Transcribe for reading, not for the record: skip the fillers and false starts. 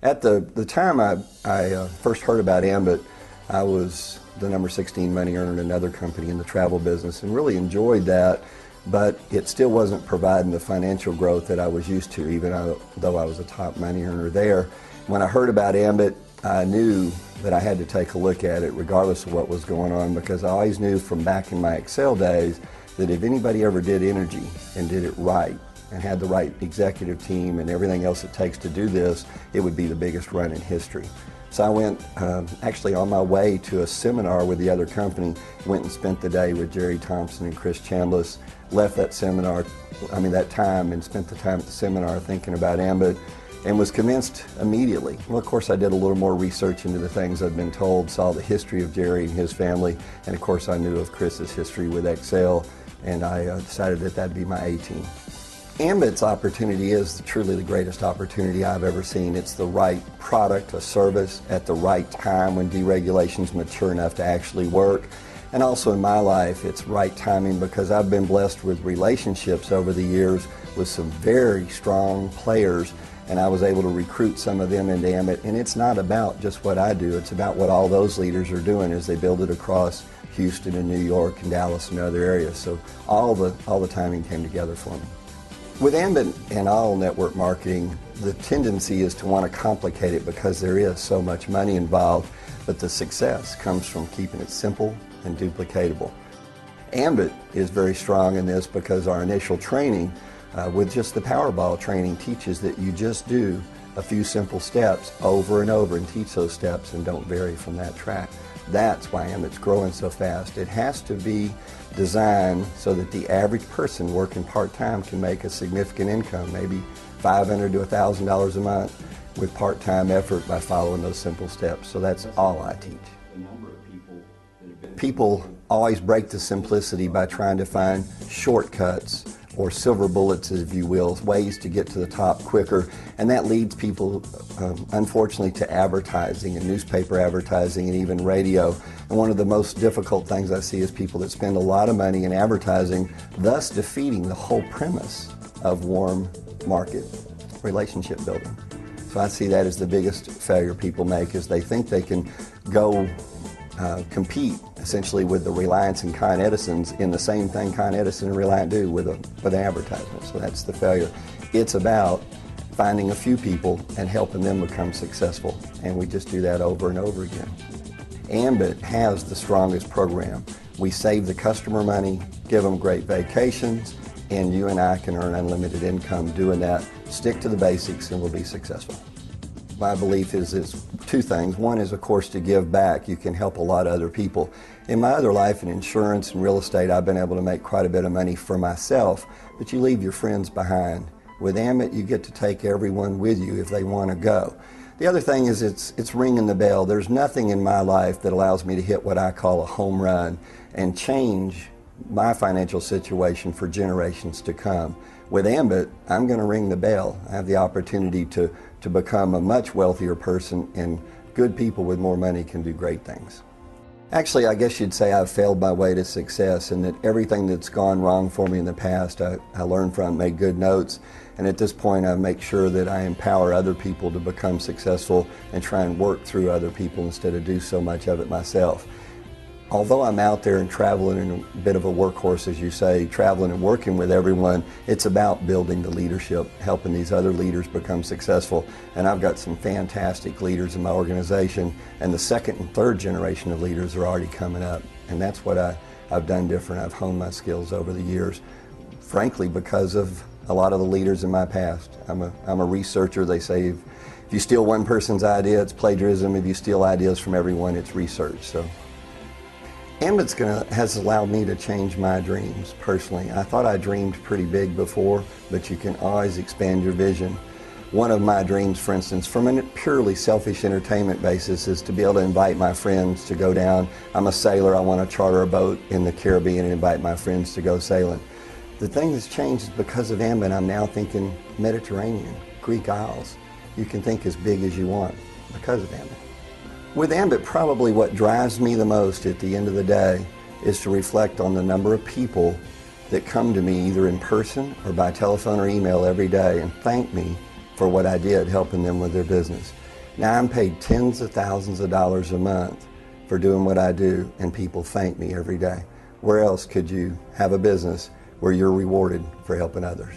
At the time I first heard about Ambit, I was the number 16 money earner in another company in the travel business and really enjoyed that, but it still wasn't providing the financial growth that I was used to, even though I was a top money earner there. When I heard about Ambit, I knew that I had to take a look at it regardless of what was going on, because I always knew from back in my Excel days that if anybody ever did energy and did it right and had the right executive team and everything else it takes to do this, it would be the biggest run in history. So I went, actually on my way to a seminar with the other company, went and spent the day with Jerry Thompson and Chris Chambliss, left that seminar, that time, and spent the time at the seminar thinking about Ambit, and was convinced immediately. Well, of course, I did a little more research into the things I'd been told, saw the history of Jerry and his family, and of course I knew of Chris's history with Excel, and I decided that that'd be my A-team. Ambit's opportunity is truly the greatest opportunity I've ever seen. It's the right product, a service, at the right time when deregulation's mature enough to actually work. And also in my life, it's right timing because I've been blessed with relationships over the years with some very strong players, and I was able to recruit some of them into Ambit. And it's not about just what I do, it's about what all those leaders are doing as they build it across Houston and New York and Dallas and other areas. So all the timing came together for me. With Ambit and all network marketing, the tendency is to want to complicate it because there is so much money involved, but the success comes from keeping it simple and duplicatable. Ambit is very strong in this because our initial training with just the Powerball training teaches that you just do a few simple steps over and over and teach those steps and don't vary from that track. That's why Ambit's growing so fast. It has to be designed so that the average person working part-time can make a significant income, maybe $500 to $1,000 a month with part-time effort by following those simple steps. So that's all I teach. People always break the simplicity by trying to find shortcuts or silver bullets, if you will, ways to get to the top quicker. And that leads people, unfortunately, to advertising and newspaper advertising and even radio. And one of the most difficult things I see is people that spend a lot of money in advertising, thus defeating the whole premise of warm market relationship building. So I see that as the biggest failure people make, is they think they can go compete essentially with the Reliance and Con Edisons in the same thing Con Edison and Reliant do with an advertisement. So that's the failure. It's about finding a few people and helping them become successful, and we just do that over and over again. Ambit has the strongest program. We save the customer money, give them great vacations, and you and I can earn unlimited income doing that. Stick to the basics and we'll be successful. My belief is two things. One is, of course, to give back. You can help a lot of other people. In my other life, in insurance and real estate, I've been able to make quite a bit of money for myself, but you leave your friends behind. With Ambit, you get to take everyone with you if they want to go. The other thing is it's ringing the bell. There's nothing in my life that allows me to hit what I call a home run and change my financial situation for generations to come. With Ambit, I'm going to ring the bell. I have the opportunity to become a much wealthier person, and good people with more money can do great things. Actually, I guess you'd say I've failed my way to success, and that everything that's gone wrong for me in the past, I learned from, make good notes, and at this point I make sure that I empower other people to become successful and try and work through other people instead of do so much of it myself. Although I'm out there and traveling and a bit of a workhorse, as you say, traveling and working with everyone, it's about building the leadership, helping these other leaders become successful. And I've got some fantastic leaders in my organization, and the second and third generation of leaders are already coming up. And that's what I've done different. I've honed my skills over the years, frankly, because of a lot of the leaders in my past. I'm a researcher. They say if you steal one person's idea, it's plagiarism. If you steal ideas from everyone, it's research. So Ambit's has allowed me to change my dreams personally. I thought I dreamed pretty big before, but you can always expand your vision. One of my dreams, for instance, from a purely selfish entertainment basis, is to be able to invite my friends to go down. I'm a sailor. I want to charter a boat in the Caribbean and invite my friends to go sailing. The thing that's changed is because of Ambit, I'm now thinking Mediterranean, Greek Isles. You can think as big as you want because of Ambit. With Ambit, probably what drives me the most at the end of the day is to reflect on the number of people that come to me either in person or by telephone or email every day and thank me for what I did helping them with their business. Now I'm paid tens of thousands of dollars a month for doing what I do, and people thank me every day. Where else could you have a business where you're rewarded for helping others?